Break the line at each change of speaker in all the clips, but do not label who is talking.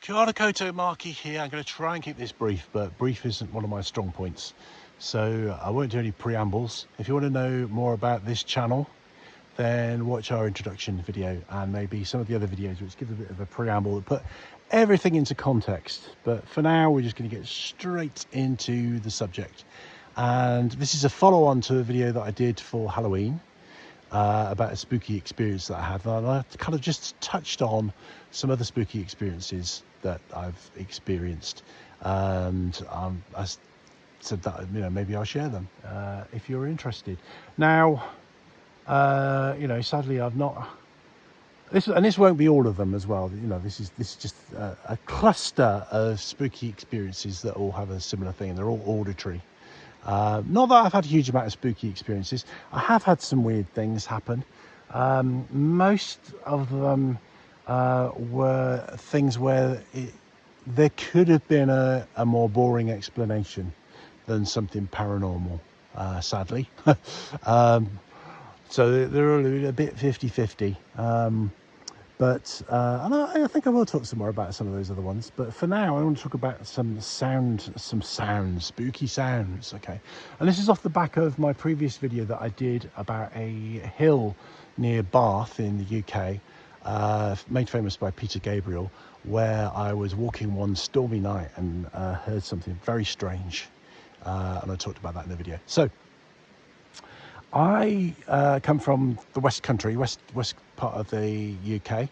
Kia ora koutou, Markie here. I'm going to try and keep this brief, but brief isn't one of my strong points. So I won't do any preambles. If you want to know more about this channel, then watch our introduction video and maybe some of the other videos which give a bit of a preamble that put everything into context. But for now, we're just going to get straight into the subject. And this is a follow-on to a video that I did for Halloween. About a spooky experience that I had, and I kind of just touched on some other spooky experiences that I've experienced, and I said that maybe I'll share them if you're interested. Now, sadly I've not. This won't be all of them as well. This is just a cluster of spooky experiences that all have a similar thing, and they're all auditory. Not that I've had a huge amount of spooky experiences. I have had some weird things happen. Most of them were things where there could have been a more boring explanation than something paranormal, sadly. So they're all a bit 50-50. And I think I will talk some more about some of those other ones. But for now, I want to talk about some sounds, spooky sounds, okay? And this is off the back of my previous video that I did about a hill near Bath in the UK, made famous by Peter Gabriel, where I was walking one stormy night and heard something very strange. And I talked about that in the video. So I come from the West Country, west part of the UK,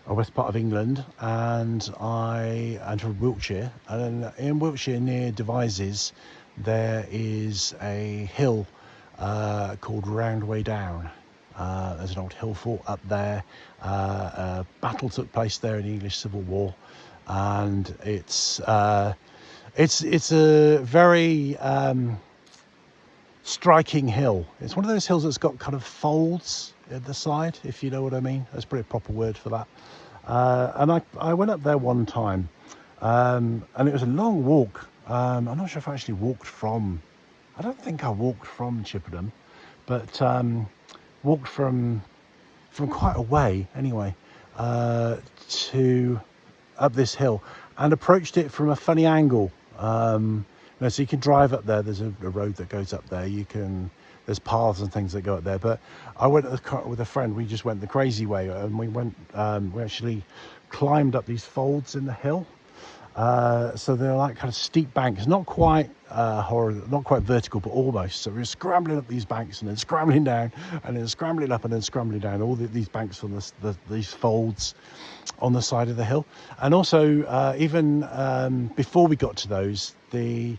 or west part of England, and I'm from Wiltshire. And in Wiltshire, near Devizes, there is a hill called Roundway Down. There's an old hill fort up there. A battle took place there in the English Civil War, and it's a very striking hill. It's one of those hills that's got kind of folds at the side, if you know what I mean. That's probably a proper word for that. And I went up there one time, and it was a long walk. I'm not sure if I actually walked from, I don't think I walked from Chippenham, but walked from quite a way anyway, to up this hill, and approached it from a funny angle. So you can drive up there. There's a road that goes up there. There's paths and things that go up there. But I went with a friend. We just went the crazy way, and we actually climbed up these folds in the hill. So they're like kind of steep banks, not quite not quite vertical, but almost. So we were scrambling up these banks and then scrambling down, and then scrambling up and then scrambling down. All these banks on these folds on the side of the hill. And also, even before we got to those, the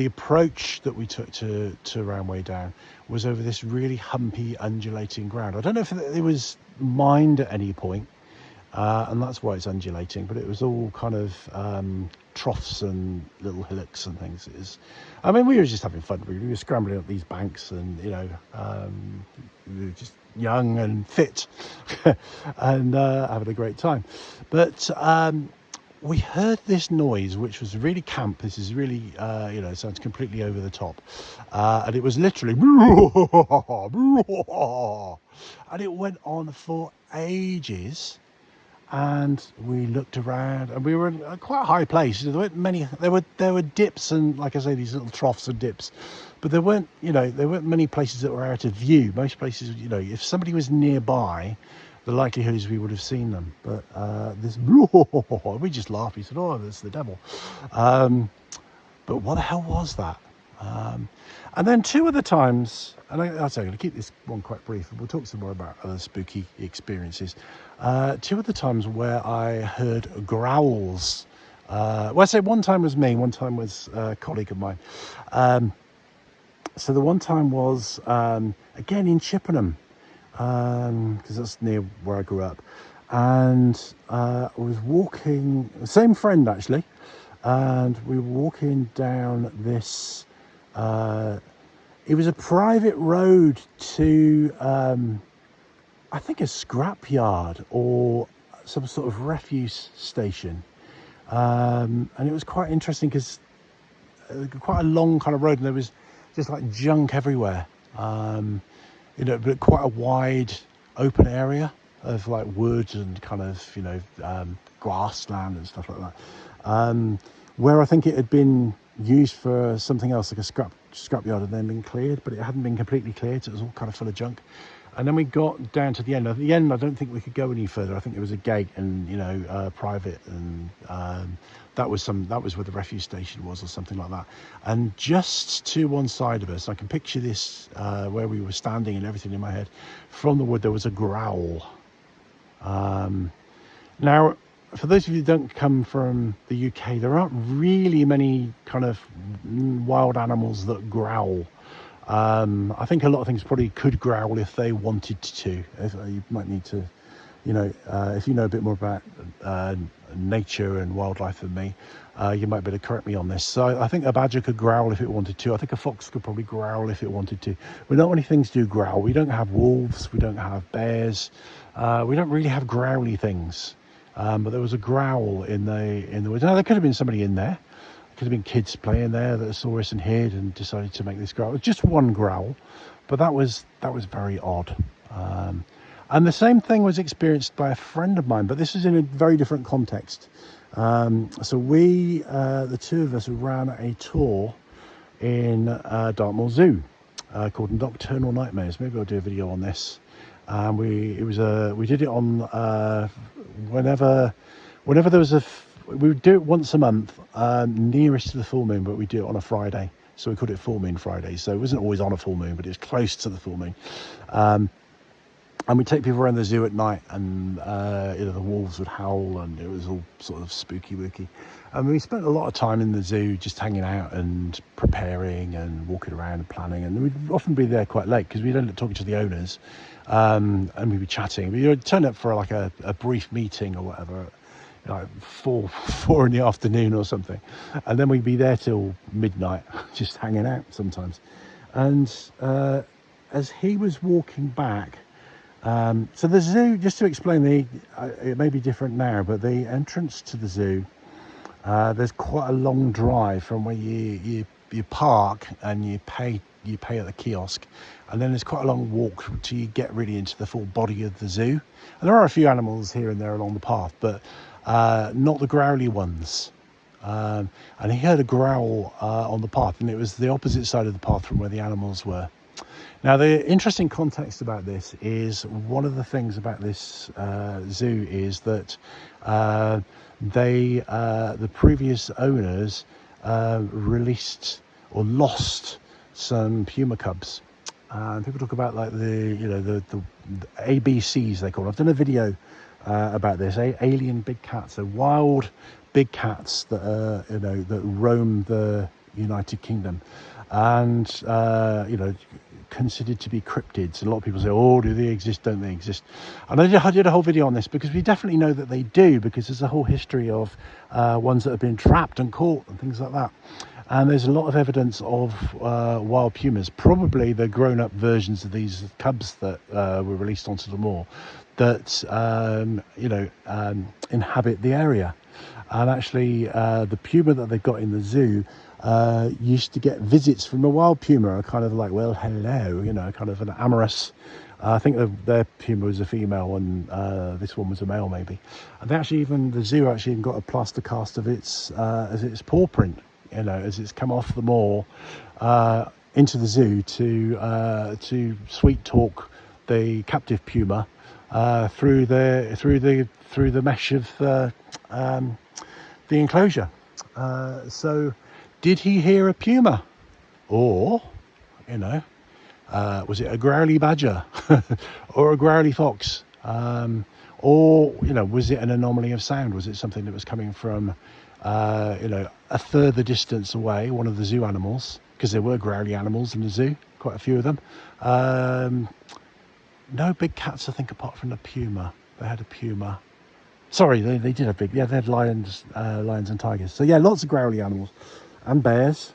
approach that we took to Roundway Down was over this really humpy, undulating ground. I don't know if it was mined at any point, and that's why it's undulating, but it was all kind of troughs and little hillocks and things. We were just having fun. We were scrambling up these banks, and we were just young and fit and having a great time. But we heard this noise, which was really camp. This is really, sounds completely over the top. And it was literally, and it went on for ages. And we looked around, and we were in a quite high place. There weren't many. There were dips, and like I say, these little troughs and dips. But there weren't many places that were out of view. Most places, if somebody was nearby, the likelihood is we would have seen them. But we just laughed. We said, "Oh, that's the devil." But what the hell was that? And then two other times, and I'll say I'm going to keep this one quite brief, and we'll talk some more about other spooky experiences. Two other times where I heard growls. I say one time was me, one time was a colleague of mine. So the one time was, again, in Chippenham, because that's near where I grew up. And I was walking, same friend actually, and we were walking down this, it was a private road to, I think, a scrapyard or some sort of refuse station. And it was quite interesting because quite a long kind of road, and there was just like junk everywhere, but quite a wide open area. of like wood and kind of, you know, grassland and stuff like that, where I think it had been used for something else, like a scrapyard, and then been cleared, but it hadn't been completely cleared, so it was all kind of full of junk. And then we got down to the end. At the end, I don't think we could go any further. I think there was a gate and, you know, private, and that was where the refuse station was or something like that. And just to one side of us, I can picture this, where we were standing and everything in my head, from the wood there was a growl. Now, for those of you who don't come from the UK, there aren't really many kind of wild animals that growl. I think a lot of things probably could growl if they wanted to. You might need to, you know, if you know a bit more about nature and wildlife than me, you might be able to correct me on this. So I think a badger could growl if it wanted to. I think a fox could probably growl if it wanted to. But not many things do growl. We don't have wolves. We don't have bears. We don't really have growly things. But there was a growl in the woods. Now, there could have been somebody in there. Could have been kids playing there that saw us and hid and decided to make this growl. It was just one growl, but that was very odd. And the same thing was experienced by a friend of mine, but this is in a very different context. So we, the two of us, ran a tour in Dartmoor Zoo called Nocturnal Nightmares. Maybe I'll do a video on this. We did it on whenever there was we would do it once a month, nearest to the full moon, but we do it on a Friday, so we called it Full Moon Fridays. So it wasn't always on a full moon, but it was close to the full moon. And we take people around the zoo at night, and you know, the wolves would howl, and it was all sort of spooky wooky. And we spent a lot of time in the zoo just hanging out and preparing and walking around and planning, and we'd often be there quite late because we'd end up talking to the owners, and we'd be chatting. We'd turn up for like a brief meeting or whatever, like four in the afternoon or something, and then we'd be there till midnight just hanging out sometimes. And as he was walking back, so the zoo, just to explain, it may be different now, but the entrance to the zoo, there's quite a long drive from where you park and you pay at the kiosk, and then there's quite a long walk till you get really into the full body of the zoo. And there are a few animals here and there along the path, but not the growly ones. And he heard a growl on the path, and it was the opposite side of the path from where the animals were. Now, the interesting context about this is, one of the things about this zoo is that the previous owners released or lost some puma cubs. And people talk about like the ABCs, they call it. I've done a video about this, alien big cats, so wild big cats that that roam the United Kingdom, and considered to be cryptids. And a lot of people say, oh, do they exist, don't they exist? And I did a whole video on this because we definitely know that they do, because there's a whole history of ones that have been trapped and caught and things like that. And there's a lot of evidence of wild pumas, probably the grown-up versions of these cubs that were released onto the moor, that inhabit the area. And actually, the puma that they've got in the zoo used to get visits from a wild puma, kind of like, well, hello, kind of an amorous. I think their puma was a female, and this one was a male, maybe. And they actually, the zoo actually even got a plaster cast of its paw print, as it's come off the moor into the zoo to sweet talk the captive puma through the mesh of the enclosure. So, did he hear a puma, or was it a growly badger or a growly fox, or was it an anomaly of sound? Was it something that was coming from a further distance away, one of the zoo animals, because there were growly animals in the zoo, quite a few of them. No big cats, I think, apart from the puma. They had a puma. Sorry, they did have they had lions and tigers. So yeah, lots of growly animals and bears.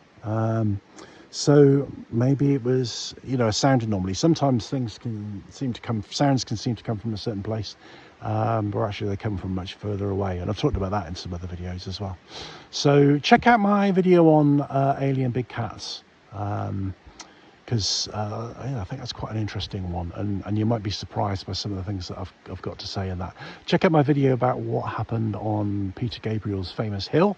So maybe it was a sound anomaly. Sometimes sounds can seem to come from a certain place, but actually they come from much further away, and I've talked about that in some other videos as well. So check out my video on alien big cats, because yeah, I think that's quite an interesting one, and you might be surprised by some of the things that I've got to say in that. Check out my video about what happened on Peter Gabriel's famous hill,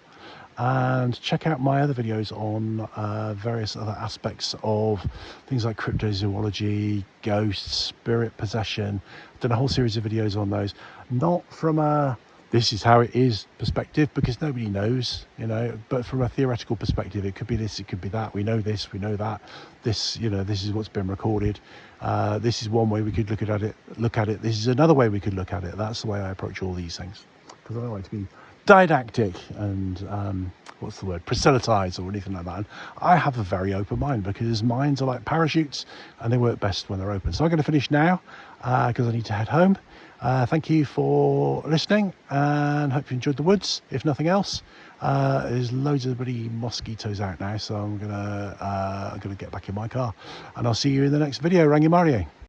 and check out my other videos on various other aspects of things like cryptozoology, ghosts, spirit possession. I've done a whole series of videos on those, not from a this is how it is perspective, because nobody knows, you know, but from a theoretical perspective, it could be this, it could be that. We know this, we know that. This, you know, this is what's been recorded. This is one way we could look at it. This is another way we could look at it. That's the way I approach all these things, because I don't like to be didactic and what's the word, proselytize or anything like that. And I have a very open mind, because minds are like parachutes and they work best when they're open. So I'm going to finish now because I need to head home. Thank you for listening, and hope you enjoyed the woods. If nothing else, there's loads of bloody mosquitoes out now, so I'm gonna get back in my car, and I'll see you in the next video. Rangimarie.